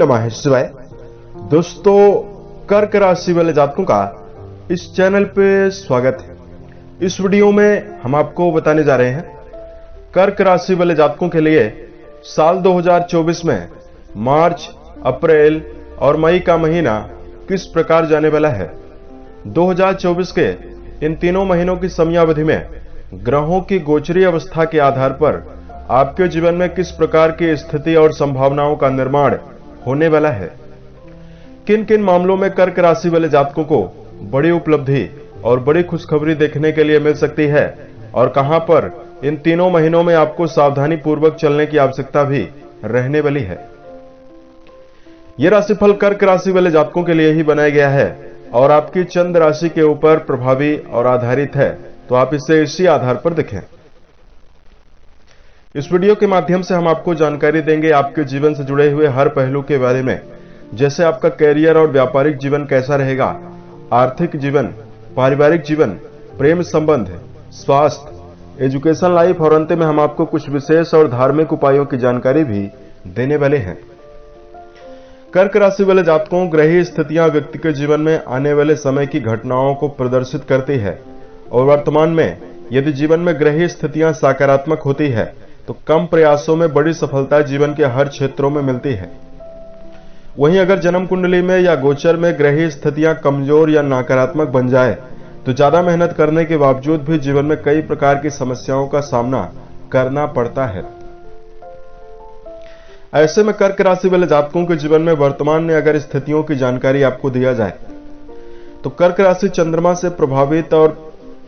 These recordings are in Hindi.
नमः शिवाय। दोस्तों, कर्क राशि वाले जातकों का इस चैनल पे स्वागत है। इस वीडियो में हम आपको बताने जा रहे हैं कर्क राशि वाले जातकों के लिए साल 2024 में मार्च, अप्रैल और मई का महीना किस प्रकार जाने वाला है। 2024 के इन तीनों महीनों की समयावधि में ग्रहों की गोचरी अवस्था के आधार पर आपके जीवन में किस प्रकार की स्थिति और संभावनाओं का निर्माण होने वाला है। किन किन मामलों में कर्क राशि वाले जातकों को बड़ी उपलब्धि और बड़ी खुशखबरी देखने के लिए मिल सकती है और कहां पर इन तीनों महीनों में आपको सावधानी पूर्वक चलने की आवश्यकता भी रहने वाली है। यह राशिफल कर्क राशि वाले जातकों के लिए ही बनाया गया है और आपकी चंद्र राशि के ऊपर प्रभावी और आधारित है, तो आप इसे इसी आधार पर देखें। इस वीडियो के माध्यम से हम आपको जानकारी देंगे आपके जीवन से जुड़े हुए हर पहलू के बारे में, जैसे आपका कैरियर और व्यापारिक जीवन कैसा रहेगा, आर्थिक जीवन, पारिवारिक जीवन, प्रेम संबंध, स्वास्थ्य, एजुकेशन लाइफ और अंत में हम आपको कुछ विशेष और धार्मिक उपायों की जानकारी भी देने वाले हैं। कर्क राशि वाले जातकों, ग्रही स्थितियां व्यक्ति के जीवन में आने वाले समय की घटनाओं को प्रदर्शित करती है और वर्तमान में यदि जीवन में ग्रही स्थितियां सकारात्मक होती है तो कम प्रयासों में बड़ी सफलता जीवन के हर क्षेत्रों में मिलती है। वहीं अगर जन्म कुंडली में या गोचर में ग्रही स्थितियां कमजोर या नकारात्मक बन जाए तो ज्यादा मेहनत करने के बावजूद भी जीवन में कई प्रकार की समस्याओं का सामना करना पड़ता है। ऐसे में कर्क राशि वाले जातकों के जीवन में वर्तमान में अगर स्थितियों की जानकारी आपको दिया जाए तो कर्क राशि चंद्रमा से प्रभावित और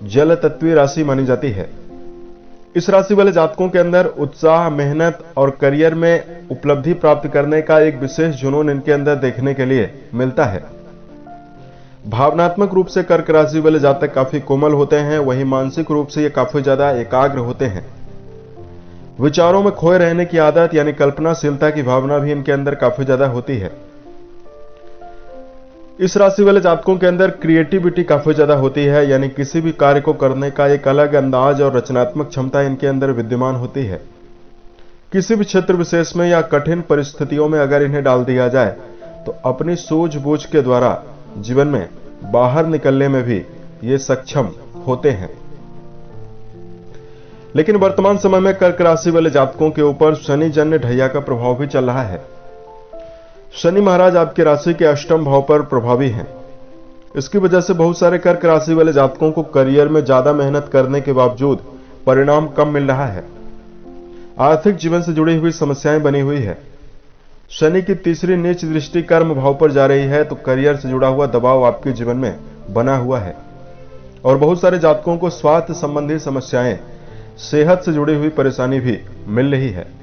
जल तत्वीय राशि मानी जाती है। इस राशि वाले जातकों के अंदर उत्साह, मेहनत और करियर में उपलब्धि प्राप्त करने का एक विशेष जुनून इनके अंदर देखने के लिए मिलता है। भावनात्मक रूप से कर्क राशि वाले जातक काफी कोमल होते हैं, वहीं मानसिक रूप से ये काफी ज्यादा एकाग्र होते हैं। विचारों में खोए रहने की आदत यानी कल्पनाशीलता की भावना भी इनके अंदर काफी ज्यादा होती है। इस राशि वाले जातकों के अंदर क्रिएटिविटी काफी ज्यादा होती है, यानी किसी भी कार्य को करने का एक अलग अंदाज और रचनात्मक क्षमता इनके अंदर विद्यमान होती है। किसी भी क्षेत्र विशेष में या कठिन परिस्थितियों में अगर इन्हें डाल दिया जाए तो अपनी सूझबूझ के द्वारा जीवन में बाहर निकलने में भी ये सक्षम होते हैं। लेकिन वर्तमान समय में कर्क राशि वाले जातकों के ऊपर शनि जन्य ढैया का प्रभाव भी चल रहा है। शनि महाराज आपके राशि के अष्टम भाव पर प्रभावी हैं। इसकी वजह से बहुत सारे कर्क राशि वाले जातकों को करियर में ज्यादा मेहनत करने के बावजूद परिणाम कम मिल रहा है। आर्थिक जीवन से जुड़ी हुई समस्याएं बनी हुई है। शनि की तीसरी नीच दृष्टि कर्म भाव पर जा रही है, तो करियर से जुड़ा हुआ दबाव आपके जीवन में बना हुआ है और बहुत सारे जातकों को स्वास्थ्य संबंधी समस्याएं, सेहत से जुड़ी हुई परेशानी भी मिल रही है।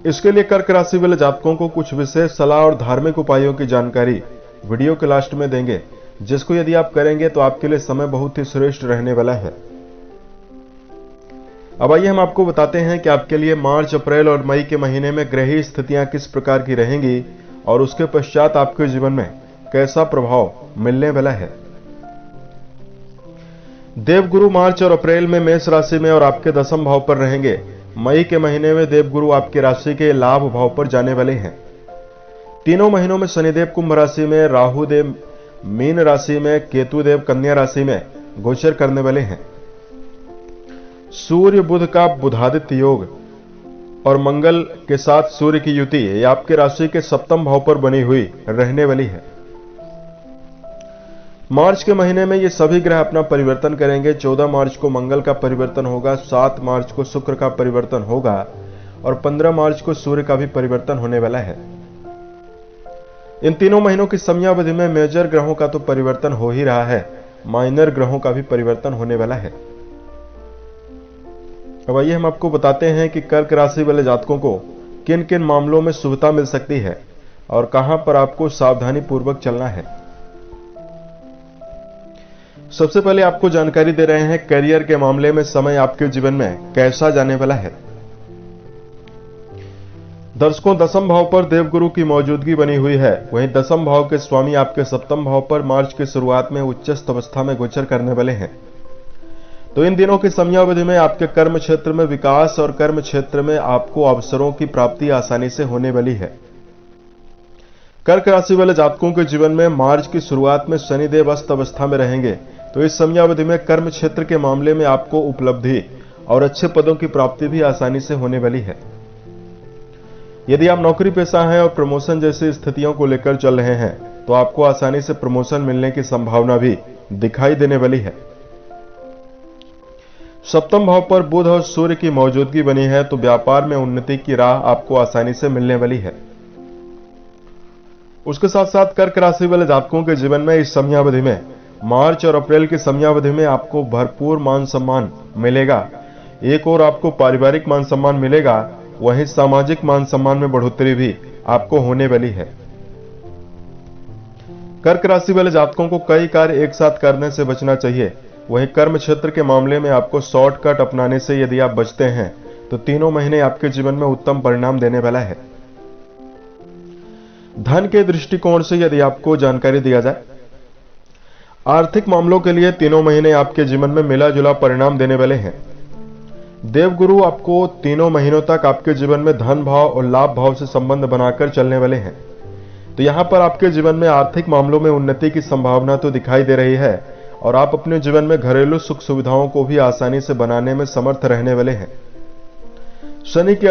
इसके लिए कर्क राशि वाले जातकों को कुछ विशेष सलाह और धार्मिक उपायों की जानकारी वीडियो के लास्ट में देंगे, जिसको यदि आप करेंगे तो आपके लिए समय बहुत ही श्रेष्ठ रहने वाला है। अब आइए हम आपको बताते हैं कि आपके लिए मार्च, अप्रैल और मई के महीने में ग्रही स्थितियां किस प्रकार की रहेंगी और उसके पश्चात आपके जीवन में कैसा प्रभाव मिलने वाला है। देवगुरु मार्च और अप्रैल में मेष राशि में और आपके दसम भाव पर रहेंगे। मई के महीने में देवगुरु आपके राशि के लाभ भाव पर जाने वाले हैं। तीनों महीनों में शनिदेव कुंभ राशि में, राहु देव मीन राशि में, केतु देव कन्या राशि में गोचर करने वाले हैं। सूर्य बुध का बुधादित्य योग और मंगल के साथ सूर्य की युति ये आपके राशि के सप्तम भाव पर बनी हुई रहने वाली है। मार्च के महीने में ये सभी ग्रह अपना परिवर्तन करेंगे। 14 मार्च को मंगल का परिवर्तन होगा, 7 मार्च को शुक्र का परिवर्तन होगा और 15 मार्च को सूर्य का भी परिवर्तन होने वाला है। इन तीनों महीनों की समयावधि में मेजर ग्रहों का तो परिवर्तन हो ही रहा है, माइनर ग्रहों का भी परिवर्तन होने वाला है। अब आइए हम आपको बताते हैं कि कर्क राशि वाले जातकों को किन किन मामलों में शुभता मिल सकती है और कहां पर आपको सावधानी पूर्वक चलना है। सबसे पहले आपको जानकारी दे रहे हैं करियर के मामले में समय आपके जीवन में कैसा जाने वाला है। दर्शकों, दसम भाव पर देवगुरु की मौजूदगी बनी हुई है। वहीं दसम भाव के स्वामी आपके सप्तम भाव पर मार्च की शुरुआत में उच्चस्थ अवस्था में गोचर करने वाले हैं। तो इन दिनों की समयावधि में आपके कर्म क्षेत्र में विकास और कर्म क्षेत्र में आपको अवसरों की प्राप्ति आसानी से होने वाली है। कर्क राशि वाले जातकों के जीवन में मार्च की शुरुआत में शनिदेव अस्त अवस्था में रहेंगे, तो इस समयावधि में कर्म क्षेत्र के मामले में आपको उपलब्धि और अच्छे पदों की प्राप्ति भी आसानी से होने वाली है। यदि आप नौकरी पेशा हैं और प्रमोशन जैसी स्थितियों को लेकर चल रहे हैं, तो आपको आसानी से प्रमोशन मिलने की संभावना भी दिखाई देने वाली है। सप्तम भाव पर बुध और सूर्य की मौजूदगी बनी है, तो व्यापार में उन्नति की राह आपको आसानी से मिलने वाली है। उसके साथ साथ कर्क राशि वाले जातकों के जीवन में इस समयावधि में मार्च और अप्रैल की समयावधि में आपको भरपूर मान सम्मान मिलेगा। एक और आपको पारिवारिक मान सम्मान मिलेगा, वहीं सामाजिक मान सम्मान में बढ़ोतरी भी आपको होने वाली है। कर्क राशि वाले जातकों को कई कार्य एक साथ करने से बचना चाहिए। वहीं कर्म क्षेत्र के मामले में आपको शॉर्टकट अपनाने से यदि आप बचते हैं, तो तीनों महीने आपके जीवन में उत्तम परिणाम देने वाला है। धन के दृष्टिकोण से यदि आपको जानकारी दिया जाए, आर्थिक मामलों के लिए तीनों महीने आपके जीवन में मिला जुला परिणाम देने वाले हैं। देवगुरु आपको तीनों महीनों तक आपके जीवन में धन भाव और लाभ भाव से संबंध बनाकर चलने वाले हैं। तो यहां पर आपके जीवन में आर्थिक मामलों में उन्नति की संभावना तो दिखाई दे रही है, और आप अपने जीवन में घरेलू सुख सुविधाओं को भी आसानी से बनाने में समर्थ रहने वाले हैं। शनि की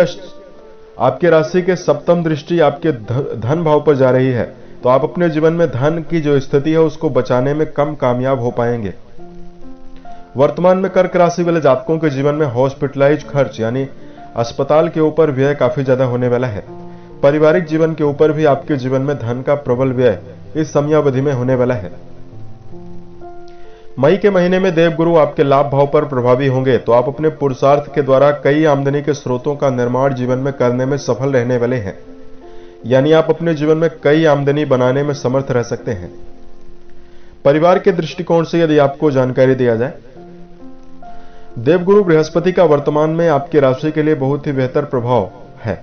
आपके राशि के सप्तम दृष्टि आपके धन भाव पर जा रही है, तो आप अपने जीवन में धन की जो स्थिति है उसको बचाने में कम कामयाब हो पाएंगे। वर्तमान में कर्क राशि वाले जातकों के जीवन में हॉस्पिटलाइज खर्च यानी अस्पताल के ऊपर व्यय काफी ज्यादा होने वाला है। पारिवारिक जीवन के ऊपर भी आपके जीवन में धन का प्रबल व्यय इस समयावधि में होने वाला है। मई के महीने में देवगुरु आपके लाभ भाव पर प्रभावी होंगे, तो आप अपने पुरुषार्थ के द्वारा कई आमदनी के स्रोतों का निर्माण जीवन में करने में सफल रहने वाले हैं। यानी आप अपने जीवन में कई आमदनी बनाने में समर्थ रह सकते हैं। परिवार के दृष्टिकोण से यदि आपको जानकारी दिया जाए, देवगुरु बृहस्पति का वर्तमान में आपकी राशि के लिए बहुत ही बेहतर प्रभाव है।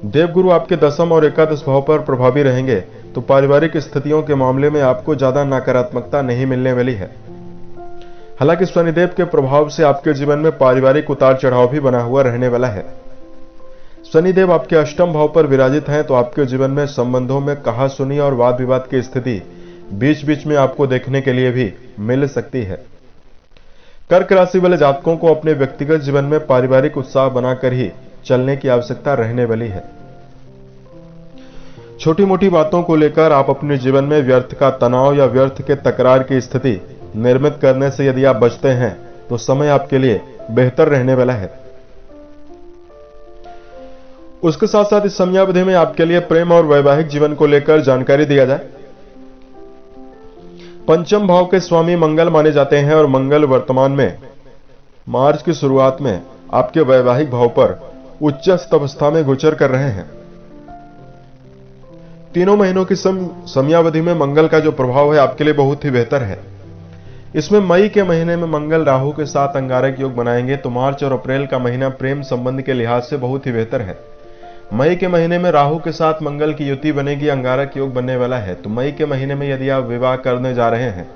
देवगुरु आपके दसम और एकादश भाव पर प्रभावी रहेंगे, तो पारिवारिक स्थितियों के मामले में आपको ज्यादा नकारात्मकता नहीं मिलने वाली है। हालांकि शनिदेव के प्रभाव से आपके जीवन में पारिवारिक उतार चढ़ाव भी बना हुआ रहने वाला है। शनिदेव आपके अष्टम भाव पर विराजित हैं, तो आपके जीवन में संबंधों में कहासुनी और वाद विवाद की स्थिति बीच बीच में आपको देखने के लिए भी मिल सकती है। कर्क राशि वाले जातकों को अपने व्यक्तिगत जीवन में पारिवारिक उत्साह बनाकर ही चलने की आवश्यकता रहने वाली है। छोटी मोटी बातों को लेकर आप अपने जीवन में व्यर्थ का तनाव या व्यर्थ के तकरार की स्थिति निर्मित करने से यदि आप बचते हैं, तो समय आपके लिए बेहतर रहने वाला है। उसके साथ साथ इस समयावधि में आपके लिए प्रेम और वैवाहिक जीवन को लेकर जानकारी दिया जाए। पंचम भाव के स्वामी मंगल माने जाते हैं, और मंगल वर्तमान में मार्च की शुरुआत में आपके वैवाहिक भाव पर उच्च अवस्था में गोचर कर रहे हैं। तीनों महीनों की समयावधि में मंगल का जो प्रभाव है आपके लिए बहुत ही बेहतर है। इसमें मई के महीने में मंगल राहु के साथ अंगारक योग बनाएंगे, तो मार्च और अप्रैल का महीना प्रेम संबंध के लिहाज से बहुत ही बेहतर है। मई के महीने में राहु के साथ मंगल की युति बनेगी, अंगारक योग बनने वाला है। तो मई के महीने में यदि आप विवाह करने जा रहे हैं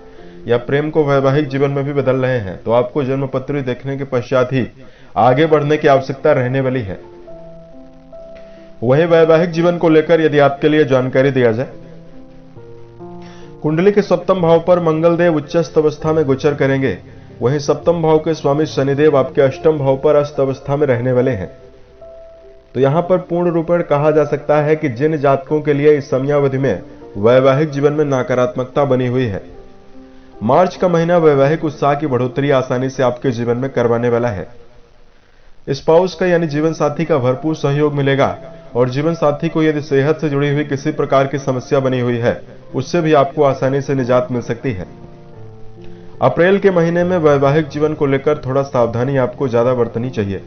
या प्रेम को वैवाहिक जीवन में भी बदल रहे हैं, तो आपको जन्मपत्री देखने के पश्चात ही आगे बढ़ने की आवश्यकता रहने वाली है। वहीं वैवाहिक जीवन को लेकर यदि आपके लिए जानकारी दिया जाए, कुंडली के सप्तम भाव पर मंगल देव उच्चस्थ अवस्था में गोचर करेंगे। वहीं सप्तम भाव के स्वामी शनिदेव आपके अष्टम भाव पर अस्त अवस्था में रहने वाले हैं। तो यहां पर पूर्ण रूपेण कहा जा सकता है कि जिन जातकों के लिए इस समयावधि में वैवाहिक जीवन में नकारात्मकता बनी हुई है, मार्च का महीना वैवाहिक उत्साह की बढ़ोतरी आसानी से आपके जीवन में करवाने वाला है। स्पाउस का यानी जीवन साथी का भरपूर सहयोग मिलेगा, और जीवन साथी को यदि सेहत से जुड़ी हुई किसी प्रकार की समस्या बनी हुई है, उससे भी आपको आसानी से निजात मिल सकती है। अप्रैल के महीने में वैवाहिक जीवन को लेकर थोड़ा सावधानी आपको ज्यादा बरतनी चाहिए।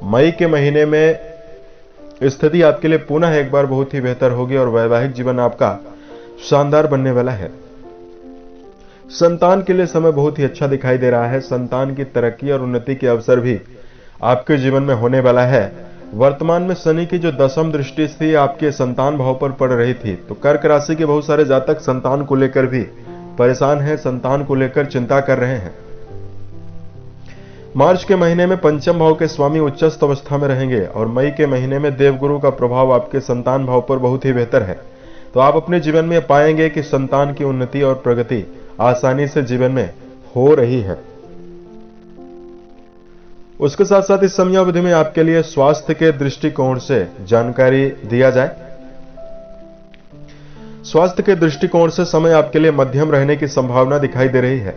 मई के महीने में स्थिति आपके लिए पुनः एक बार बहुत ही बेहतर होगी, और वैवाहिक जीवन आपका शानदार बनने वाला है। संतान के लिए समय बहुत ही अच्छा दिखाई दे रहा है। संतान की तरक्की और उन्नति के अवसर भी आपके जीवन में होने वाला है। वर्तमान में शनि की जो दसम दृष्टि थी आपके संतान भाव पर पड़ रही थी, तो कर्क राशि के बहुत सारे जातक संतान को लेकर भी परेशान हैं, संतान को लेकर चिंता कर रहे हैं। मार्च के महीने में पंचम भाव के स्वामी उच्चस्थ अवस्था में रहेंगे और मई के महीने में देवगुरु का प्रभाव आपके संतान भाव पर बहुत ही बेहतर है। तो आप अपने जीवन में पाएंगे कि संतान की उन्नति और प्रगति आसानी से जीवन में हो रही है। उसके साथ साथ इस समयावधि में आपके लिए स्वास्थ्य के दृष्टिकोण से जानकारी दिया जाए। स्वास्थ्य के दृष्टिकोण से समय आपके लिए मध्यम रहने की संभावना दिखाई दे रही है।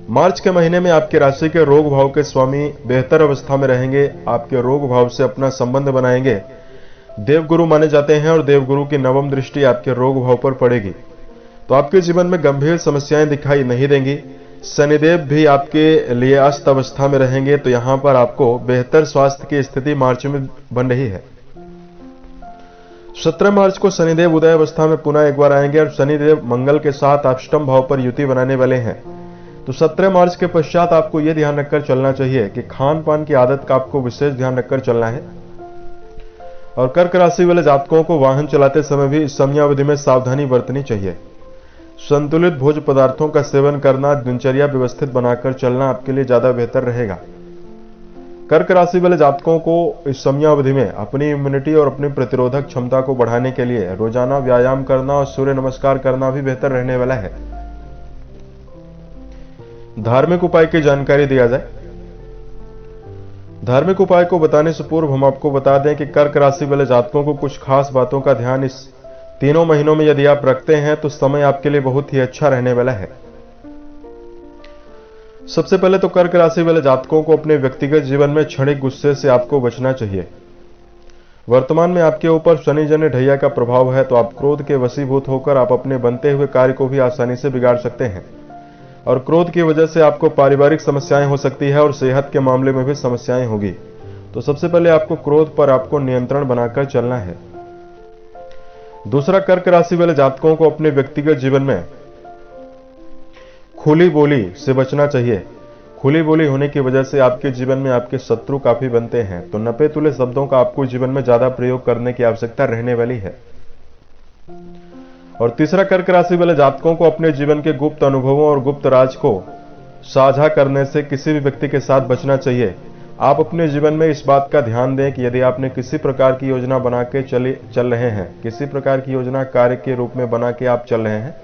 मार्च के महीने में आपकी राशि के रोग भाव के स्वामी बेहतर अवस्था में रहेंगे, आपके रोग भाव से अपना संबंध बनाएंगे। देवगुरु माने जाते हैं और देवगुरु की नवम दृष्टि आपके रोग भाव पर पड़ेगी, तो आपके जीवन में गंभीर समस्याएं दिखाई नहीं देंगी। शनिदेव भी आपके लिए अस्त अवस्था में रहेंगे, तो यहां पर आपको बेहतर स्वास्थ्य की स्थिति मार्च में बन रही है। 17 मार्च को शनिदेव उदय अवस्था में पुनः एक बार आएंगे और शनिदेव मंगल के साथ अष्टम भाव पर युति बनाने वाले हैं। तो 17 मार्च के पश्चात आपको यह ध्यान रखकर चलना चाहिए कि खान पान की आदत का आपको विशेष ध्यान रखकर चलना है। और कर्क राशि वाले जातकों को वाहन चलाते समय भी इस समयावधि में सावधानी बरतनी चाहिए। संतुलित भोज्य पदार्थों का सेवन करना, दिनचर्या व्यवस्थित बनाकर चलना आपके लिए ज्यादा बेहतर रहेगा। कर्क राशि वाले जातकों को इस समयावधि में अपनी इम्यूनिटी और अपनी प्रतिरोधक क्षमता को बढ़ाने के लिए रोजाना व्यायाम करना और सूर्य नमस्कार करना भी बेहतर रहने वाला है। धार्मिक उपाय की जानकारी दिया जाए। धार्मिक उपाय को बताने से पूर्व हम आपको बता दें कि कर्क राशि वाले जातकों को कुछ खास बातों का ध्यान इस तीनों महीनों में यदि आप रखते हैं तो समय आपके लिए बहुत ही अच्छा रहने वाला है। सबसे पहले तो कर्क राशि वाले जातकों को अपने व्यक्तिगत जीवन में क्षणिक गुस्से से आपको बचना चाहिए। वर्तमान में आपके ऊपर शनि जन्य ढैया का प्रभाव है, तो आप क्रोध के वशीभूत होकर आप अपने बनते हुए कार्य को भी आसानी से बिगाड़ सकते हैं और क्रोध की वजह से आपको पारिवारिक समस्याएं हो सकती है और सेहत के मामले में भी समस्याएं होगी। तो सबसे पहले आपको क्रोध पर आपको नियंत्रण बनाकर चलना है। दूसरा, कर्क राशि वाले जातकों को अपने व्यक्तिगत जीवन में खुली बोली से बचना चाहिए। खुली बोली होने की वजह से आपके जीवन में आपके शत्रु काफी बनते हैं, तो नपे तुले शब्दों का आपको जीवन में ज्यादा प्रयोग करने की आवश्यकता रहने वाली है। और तीसरा, कर्क राशि वाले जातकों को अपने जीवन के गुप्त अनुभवों और गुप्त राज को साझा करने से किसी भी व्यक्ति के साथ बचना चाहिए। आप अपने जीवन में इस बात का ध्यान दें कि यदि आपने किसी प्रकार की योजना बना के चल रहे हैं, किसी प्रकार की योजना कार्य के रूप में बना के आप चल रहे हैं,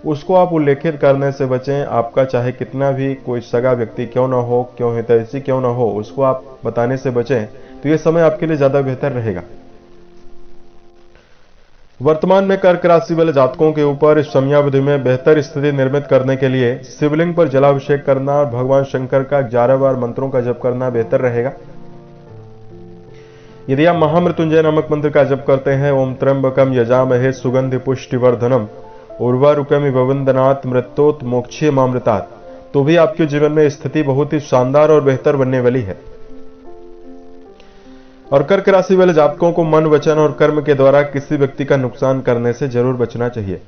उसको आप उल्लेखित करने से बचें। आपका चाहे कितना भी कोई सगा व्यक्ति क्यों ना हो, क्यों हितैषी क्यों ना हो, उसको आप बताने से बचें, तो यह समय आपके लिए ज्यादा बेहतर रहेगा। वर्तमान में कर्क राशि वाले जातकों के ऊपर इस समयावधि में बेहतर स्थिति निर्मित करने के लिए शिवलिंग पर जलाभिषेक करना और भगवान शंकर का 11 बार मंत्रों का जप करना बेहतर रहेगा। यदि आप महामृत्युंजय नामक मंत्र का जप करते हैं, ओम त्र्यंबकम यजामहे सुगंधि पुष्टिवर्धनम उर्वारुकमिव वंदनात् मृत्योत मोक्षयमामृतात्, तो भी आपके जीवन में स्थिति बहुत ही शानदार और बेहतर बनने वाली है। और कर्क राशि वाले जातकों को मन, वचन और कर्म के द्वारा किसी व्यक्ति का नुकसान करने से जरूर बचना चाहिए।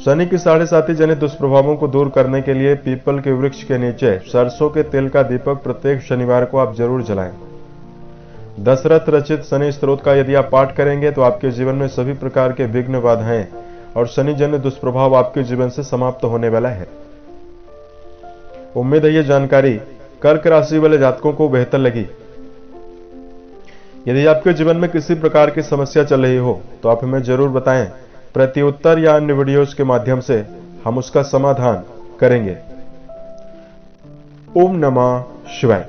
शनि की 7.5 जनित दुष्प्रभावों को दूर करने के लिए पीपल के वृक्ष के नीचे सरसों के तेल का दीपक प्रत्येक शनिवार को आप जरूर जलाएं। दशरथ रचित शनि स्तोत्र का यदि आप पाठ करेंगे तो आपके जीवन में सभी प्रकार के विघ्न, बाधाएं और शनि जन्य दुष्प्रभाव आपके जीवन से समाप्त होने वाला है। उम्मीद है ये जानकारी कर्क राशि वाले जातकों को बेहतर लगी। यदि आपके जीवन में किसी प्रकार की समस्या चल रही हो तो आप हमें जरूर बताएं। प्रत्युत्तर या अन्य वीडियोस के माध्यम से हम उसका समाधान करेंगे। ओम नमः शिवाय।